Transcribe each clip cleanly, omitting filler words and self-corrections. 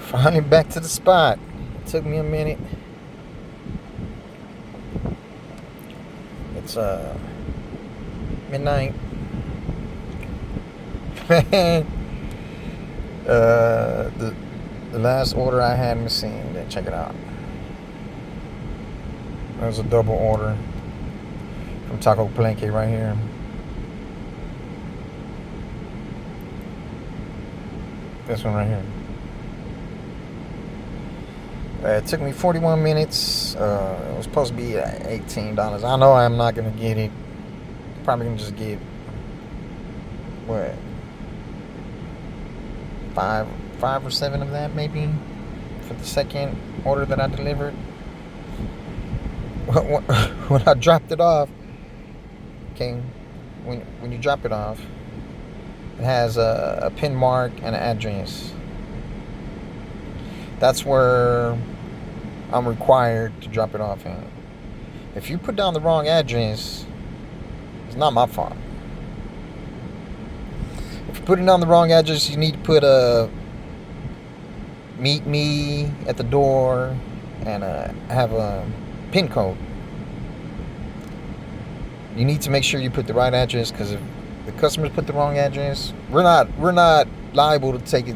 Finally back to the spot. Took me a minute. It's midnight. Man, the last order I had machine. Then check it out. That was a double order from Taco Palenque right here. This one right here. It took me 41 minutes. It was supposed to be $18. I know I'm not gonna get it. Probably gonna just get what, five or seven of that maybe for the second order that I delivered. When I dropped it off, okay, when you drop it off, it has a pin mark and an address. That's where I'm required to drop it off in. If you put down the wrong address, it's not my fault. If you put it down the wrong address, you need to put a meet me at the door and have a pin code. You need to make sure you put the right address, because if the customers put the wrong address, we're not liable to take it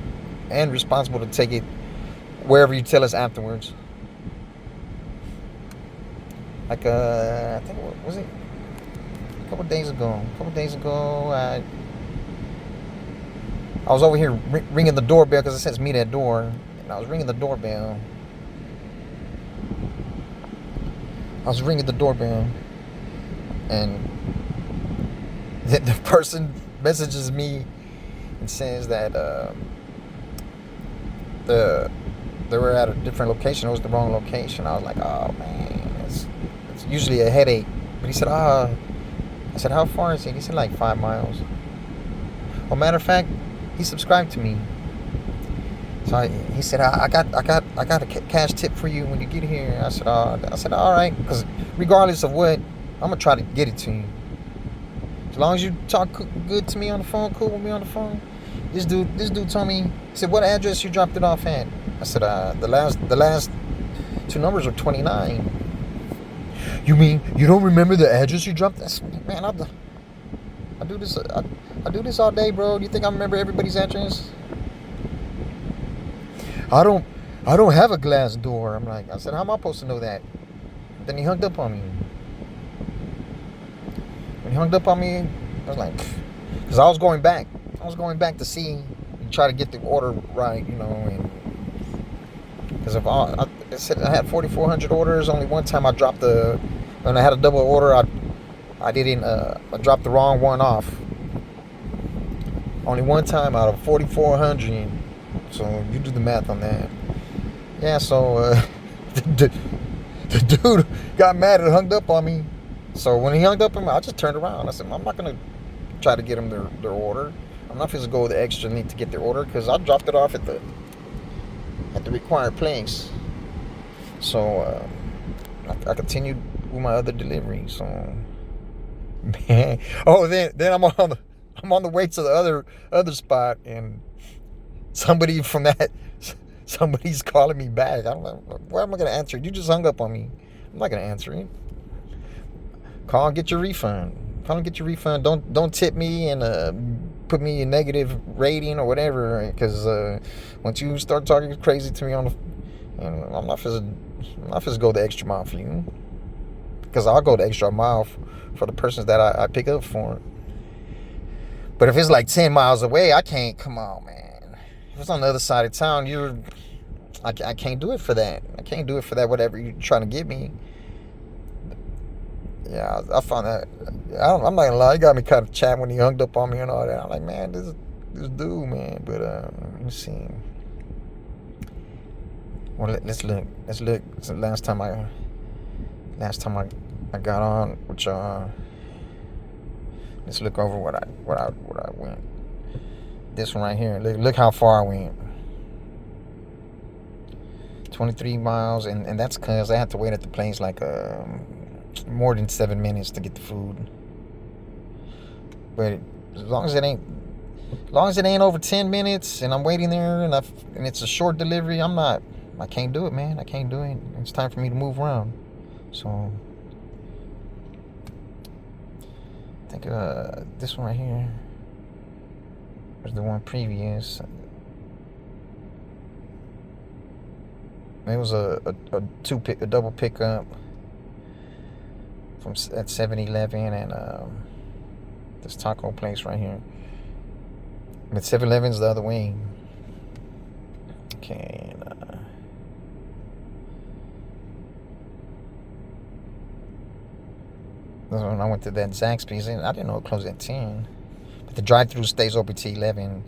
and responsible to take it wherever you tell us afterwards. Like I think, what was it, a couple days ago, I was over here ringing the doorbell because it says meet at door, and I was ringing the doorbell. And the person messages me and says that they were at a different location. It was the wrong location. I was like, oh man, it's usually a headache. But he said, I said, how far is it? He said, like 5 miles. Well, matter of fact, he subscribed to me. So he said, I got a cash tip for you when you get here. I said, all right, because regardless of what, I'm gonna try to get it to you. As long as you talk good to me on the phone, cool with me on the phone. This dude told me, he said, what address you dropped it off at? I said, the last two numbers are 29. You mean you don't remember the address you dropped? Man, I do this all day, bro. Do you think I remember everybody's address? I don't have a glass door. I said, how am I supposed to know that? Then he hung up on me. When he hung up on me, I was like, because I was going back to see and try to get the order right, and because if I said I had 4,400 orders, only one time I dropped when I had a double order, I dropped the wrong one off. Only one time out of 4,400. So you do the math on that. Yeah, so the dude got mad and hung up on me. So when he hung up on me, I just turned around. I said, I'm not going to try to get them their order. I'm not going to go the extra need to get their order, because I dropped it off at the required place. So I continued with my other delivery. So, man. Oh, then I'm on the way to the other spot, and somebody's calling me back. I'm like, why am I going to answer it? You just hung up on me. I'm not going to answer it. Call and get your refund. Don't tip me and put me a negative rating or whatever. Because once you start talking crazy to me on the, I'm not supposed to go the extra mile for you. Because I'll go the extra mile for the persons that I pick up for. But if it's like 10 miles away, I can't. Come on, man. If it's on the other side of town, I can't do it for that. I can't do it for that. Whatever you're trying to give me. Yeah, I found that. I'm not gonna lie, he got me kind of chatting when he hung up on me and all that. I'm like, man, this dude, man. But let me see. Well, let's look. So last time I got on with y'all. Let's look over what I went. This one right here. Look how far I went. 23 miles, and that's because I had to wait at the place like more than 7 minutes to get the food. But as long as it ain't As long as it ain't over 10 minutes and I'm waiting there and it's a short delivery, I can't do it, man. I can't do it. It's time for me to move around. So, I think this one right here was the one previous. It was a double pickup at 7-Eleven and this taco place right here. But 7-Eleven's the other way. Okay. This when I went to that Zaxby's, and I didn't know it closed at 10. But the drive-thru stays open till 11.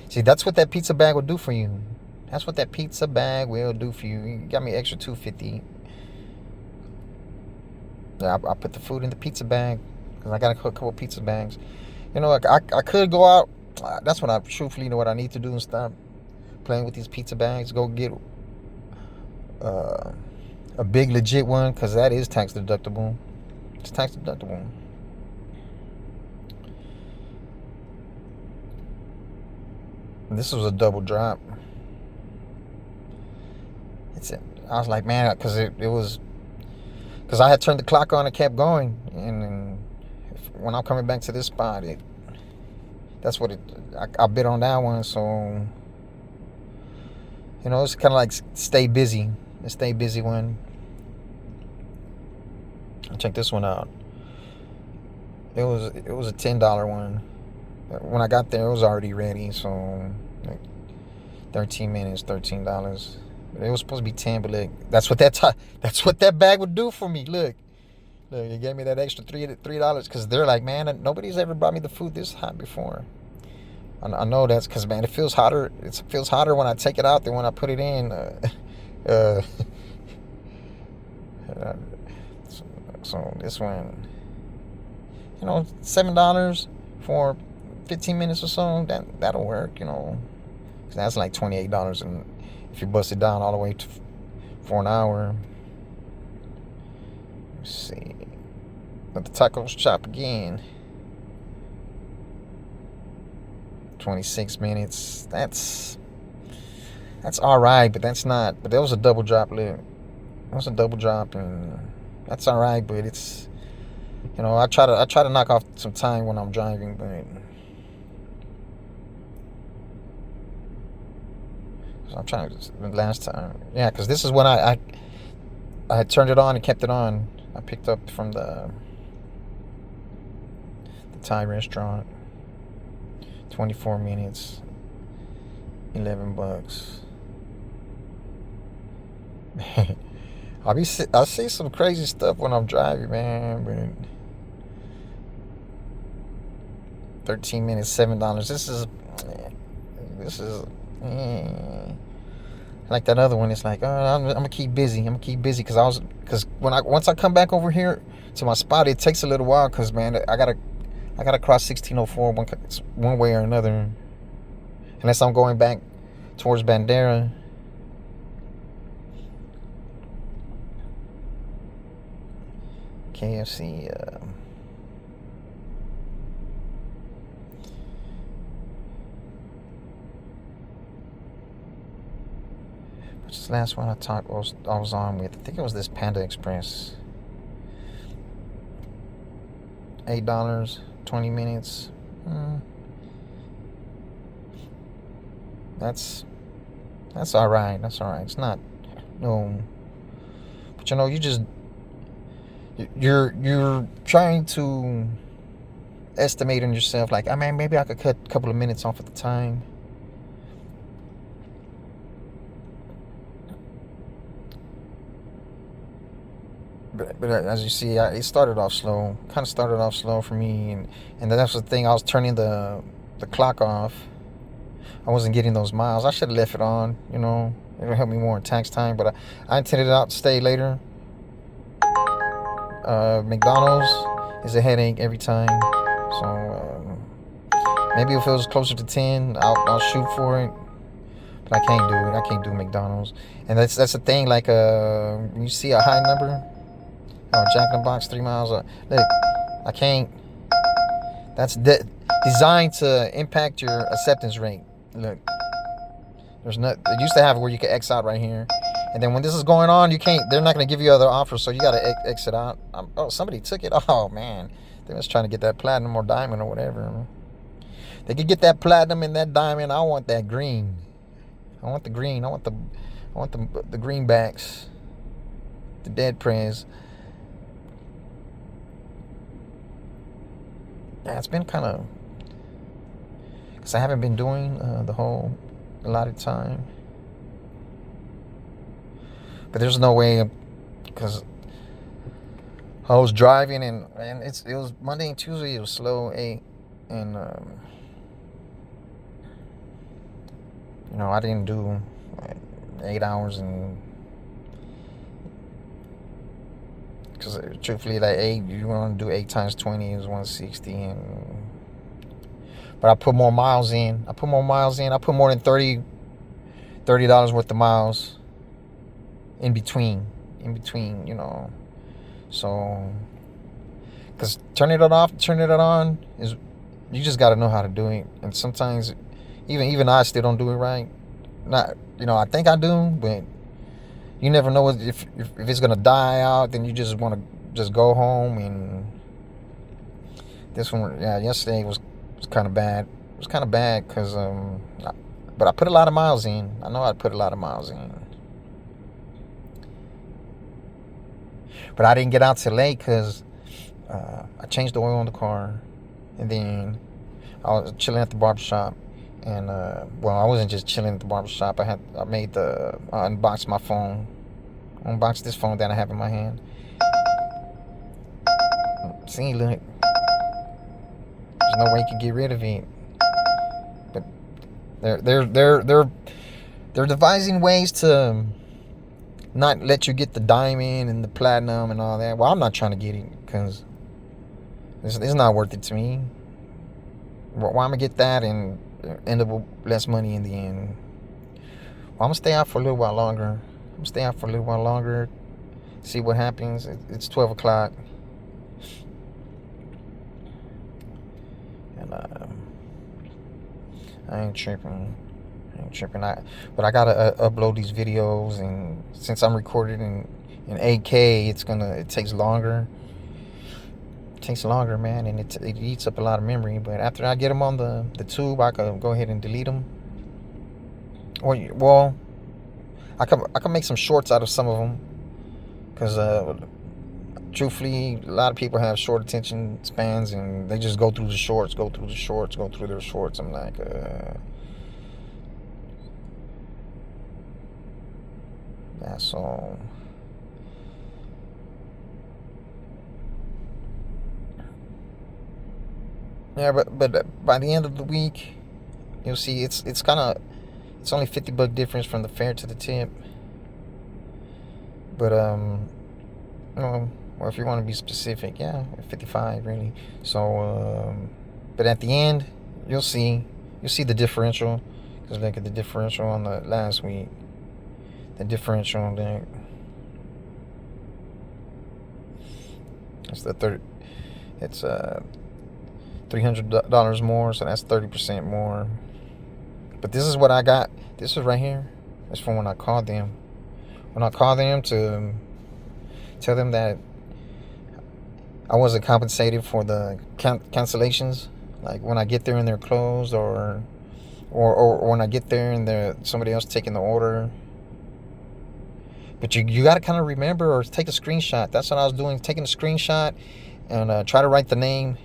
See, that's what that pizza bag will do for you. That's what that pizza bag will do for you. You got me extra $2.50. Yeah, I put the food in the pizza bag because I got a couple pizza bags. You know, I could go out. That's what I truthfully know what I need to do and stop playing with these pizza bags. Go get a big legit one because that is tax deductible. It's tax deductible. This was a double drop. I was like, man, because because I had turned the clock on and kept going, and when I'm coming back to this spot, I bid on that one, so you know, it's kind of like stay busy. The stay busy one. I'll check this one out. It was a $10 one. When I got there, it was already ready, so like 13 minutes, $13. It was supposed to be 10, but look, that's what that bag would do for me. Look, it gave me that extra $3 because they're like, man, nobody's ever brought me the food this hot before. I know that's because, man, it feels hotter. It feels hotter when I take it out than when I put it in. So this one, you know, $7 for 15 minutes or so. That'll work, you know. That's like $28, and if you bust it down all the way for an hour. Let's see. Let the tacos chop again. 26 minutes. That's all right, but that's not. But that was a double drop. That was a double drop, and that's all right. But it's, you know, I try to knock off some time when I'm driving, but so I'm trying to last time. Yeah, because this is when I had turned it on and kept it on. I picked up from the Thai restaurant. 24 minutes, $11. I see some crazy stuff when I'm driving, man. But 13 minutes, $7. This is like that other one. It's like, I'm gonna keep busy. Because once I come back over here to my spot, it takes a little while. Because, man, I gotta cross 1604 one way or another, unless I'm going back towards Bandera. KFC. What's the last one I was on with? I think it was this Panda Express. $8, 20 minutes. That's all right. That's all right. It's not no. But you know, you're trying to estimate on yourself. Like, I mean, maybe I could cut a couple of minutes off at the time. But as you see, it started off slow. Kind of started off slow for me, and that's the thing. I was turning the clock off. I wasn't getting those miles. I should have left it on. You know, it'll help me more in tax time. But I intended out to stay later. McDonald's is a headache every time. So maybe if it was closer to 10, I'll shoot for it. But I can't do it. I can't do McDonald's. And that's the thing. Like when you see a high number. Jack in the Box, 3 miles. Look, I can't. That's designed to impact your acceptance rate. Look, there's not. It used to have where you could X out right here, and then when this is going on, you can't. They're not going to give you other offers, so you got to exit out. Oh, somebody took it. Oh man, they was trying to get that platinum or diamond or whatever. They could get that platinum and that diamond. I want that green. I want the green. I want the greenbacks. The dead prez. Yeah, it's been kind of, because I haven't been doing the whole allotted time. But there's no way, because I was driving and it was Monday and Tuesday. It was slow 8, and I didn't do 8 hours, and because truthfully, like 8, you want to do 8 times 20 is 160, but I put more miles in. I put more than $30 worth of miles in between, So, because turning it off, turning it on is, you just got to know how to do it. And sometimes, even I still don't do it right. Not, I think I do, but you never know if it's gonna die out. Then you just want to just go home. And this one, yeah, yesterday was kind of bad. It was kind of bad because but I put a lot of miles in. I know I put a lot of miles in. But I didn't get out till late because I changed the oil in the car, and then I was chilling at the barbershop. And I wasn't just chilling at the barbershop. I unboxed my phone, unboxed this phone that I have in my hand. See, look, there's no way you can get rid of it. But they're devising ways to not let you get the diamond and the platinum and all that. Well, I'm not trying to get it because it's not worth it to me. Why am I gonna get that and end up with less money in the end? Well, I'm gonna stay out for a little while longer. See what happens. It's 12 o'clock. And I ain't tripping. But I gotta upload these videos, and since I'm recording in 8K, it takes longer. It takes longer, man, and it eats up a lot of memory. But after I get them on the tube, I can go ahead and delete them. Well, I can make some shorts out of some of them, because truthfully, a lot of people have short attention spans, and they just go through their shorts. I'm like, yeah, so yeah, but by the end of the week, you'll see it's only $50 difference from the fare to the tip. But well, if you want to be specific, yeah, 55 really. So but at the end, you'll see the differential, because look at the differential on the last week. The differential there. It's It's $300 more, so that's 30% more. But this is what I got. This is right here. It's from when I called them. When I called them to tell them that I wasn't compensated for the cancellations, like when I get there and they're closed, or when I get there and somebody else taking the order. But you got to kind of remember or take a screenshot. That's what I was doing, taking a screenshot and try to write the name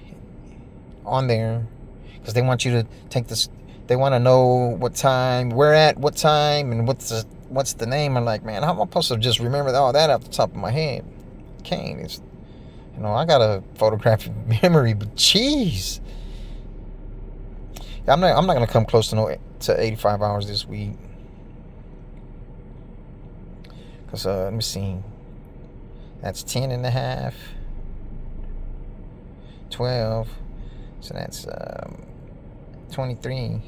on there, because they want you to take this. They want to know what time, where at, what time, and what's the name. I'm like, man, how am I supposed to just remember all that off the top of my head? Can't. It's, I got a photographic memory, but jeez, I'm not gonna come close to 85 hours this week. Because, let me see. That's 10 and a half. 12. So that's 23.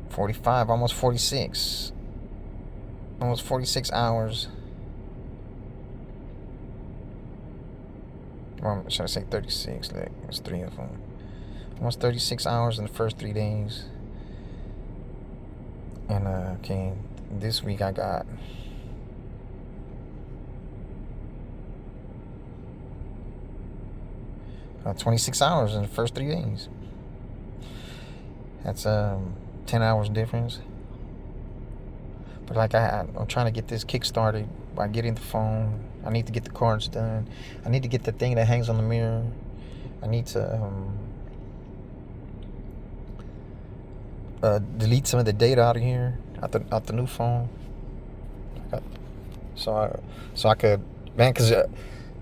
45, almost 46. Almost 46 hours. Should I say 36? Like, it's 3 of them. Almost 36 hours in the first 3 days. And, okay, this week I got 26 hours in the first 3 days. That's 10 hours difference. But like I'm trying to get this kick started by getting the phone. I need to get the cards done. I need to get the thing that hangs on the mirror. I need to delete some of the data out of here, out the new phone. So I could, man, cause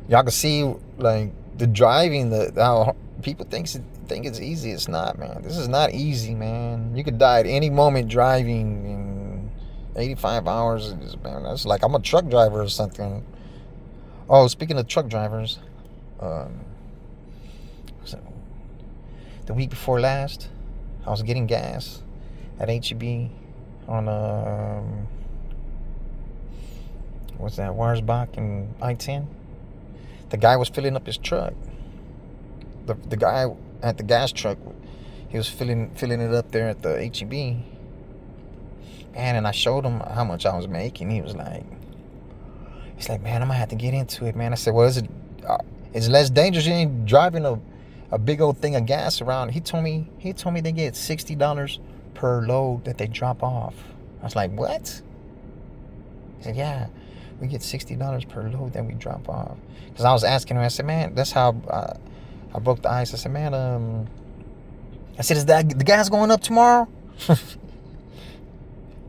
y'all can see like the driving, how people think it's easy. It's not, man. This is not easy, man. You could die at any moment driving in 85 hours. Man, that's like I'm a truck driver or something. Oh, speaking of truck drivers, the week before last, I was getting gas at HEB on what's that, Warsbach and I-10. The guy was filling up his truck. The guy at the gas truck, he was filling it up there at the HEB. Man, and I showed him how much I was making. He's like, man, I'm gonna have to get into it, man. I said, well, it's less dangerous. You ain't driving a big old thing of gas around. He told me they get $60 per load that they drop off. I was like, what? He said, yeah, we get $60 per load that we drop off. Because I was asking him, I said, man, that's how I broke the ice. I said, man, I said, is that the gas going up tomorrow?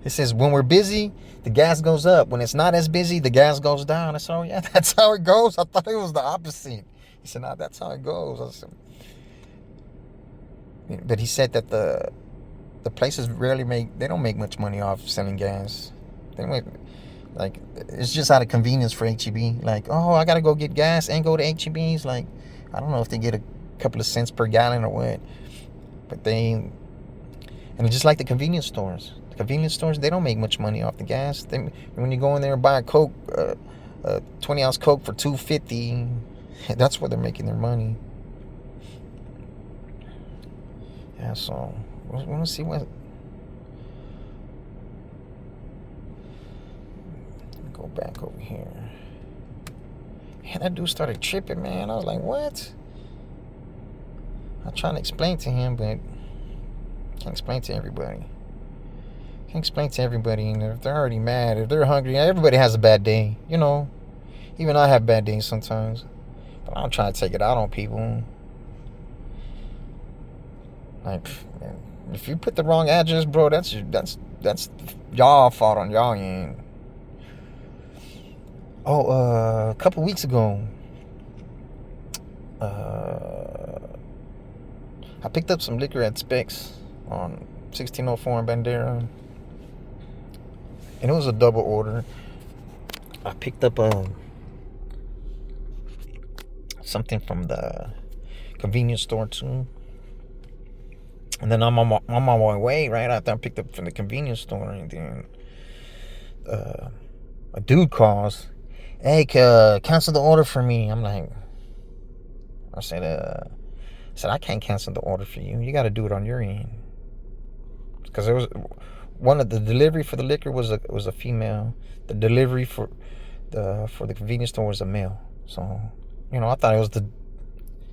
He says, when we're busy, the gas goes up. When it's not as busy, the gas goes down. I said, oh, yeah, that's how it goes. I thought it was the opposite. He said, no, that's how it goes. I said, but he said that the places they don't make much money off selling gas. They make, like, it's just out of convenience for HEB. Like, oh, I got to go get gas and go to HEBs. Like, I don't know if they get a couple of cents per gallon or what. But and it's just like the convenience stores. The convenience stores, they don't make much money off the gas. When you go in there and buy a Coke, a 20-ounce Coke for $2.50, that's where they're making their money. Yeah, so we want to see what. Go back over here. Man, that dude started tripping, man. I was like, what? I'm trying to explain to him, but can't explain to everybody. And if they're already mad, if they're hungry, everybody has a bad day, you know. Even I have bad days sometimes. But I don't try to take it out on people. Like, man, if you put the wrong address, bro, that's y'all fault on y'all end. Oh, a couple weeks ago, I picked up some liquor at Specs on 1604 in Bandera, and it was a double order. I picked up something from the convenience store too, and then I'm on my way right after I picked up from the convenience store, and then a dude calls, hey, cancel the order for me. I'm like, I said, I can't cancel the order for you. You got to do it on your end. Because there was one of the delivery for the liquor was a female. The delivery for the convenience store was a male. So, you know, I thought it was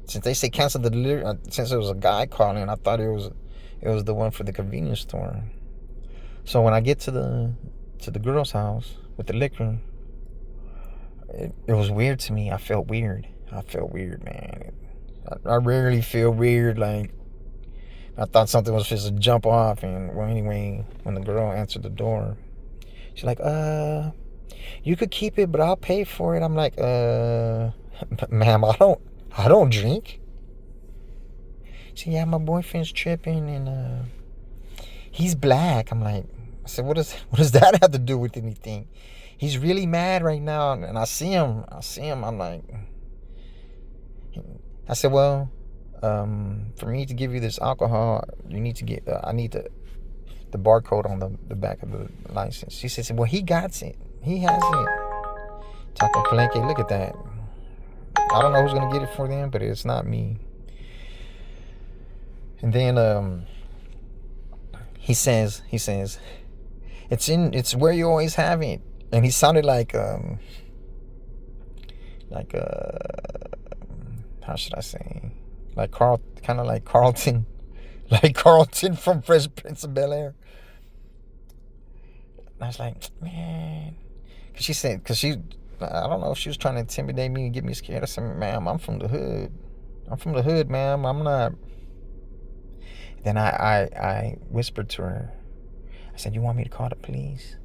since they say cancel the delivery, since it was a guy calling, I thought it was the one for the convenience store. So when I get to the girl's house with the liquor, it was weird to me. I felt weird, man. I rarely feel weird. Like, I thought something was supposed to jump off. And well, anyway, when the girl answered the door, she's like, you could keep it, but I'll pay for it. I'm like, ma'am, I don't drink. She said, yeah, my boyfriend's tripping and he's black. I'm like, I said, what does that have to do with anything? He's really mad right now, and I see him. I'm like, I said, well, for me to give you this alcohol, you need to get, I need the barcode on the back of the license. She said, well, he got it. He has it. Talking Palenque, look at that. I don't know who's gonna get it for them, but it's not me. And then he says, it's where you always have it. And he sounded like how should I say, like kind of like Carlton, like Carlton from Fresh Prince of Bel-Air. I was like, man, cause I don't know if she was trying to intimidate me and get me scared. I said, ma'am, I'm from the hood. I'm from the hood, ma'am. I'm not. Then I whispered to her. I said, you want me to call the police?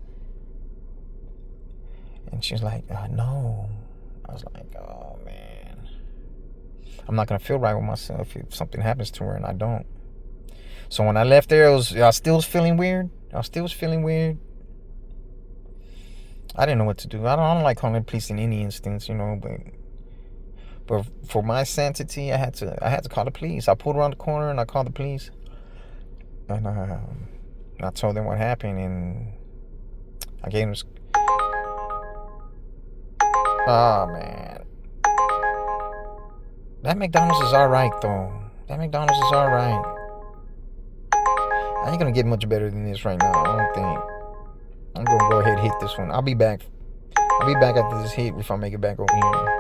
And she was like, no. I was like, oh, man. I'm not going to feel right with myself if something happens to her and I don't. So when I left there, I still was feeling weird. I didn't know what to do. I don't like calling the police in any instance, but for my sanity, I had to call the police. I pulled around the corner and I called the police. And I told them what happened, and I gave them. Oh man, that McDonald's is all right though. I ain't gonna get much better than this right now. I don't think. I'm gonna go ahead and hit this one. I'll be back after this hit if I make it back over here.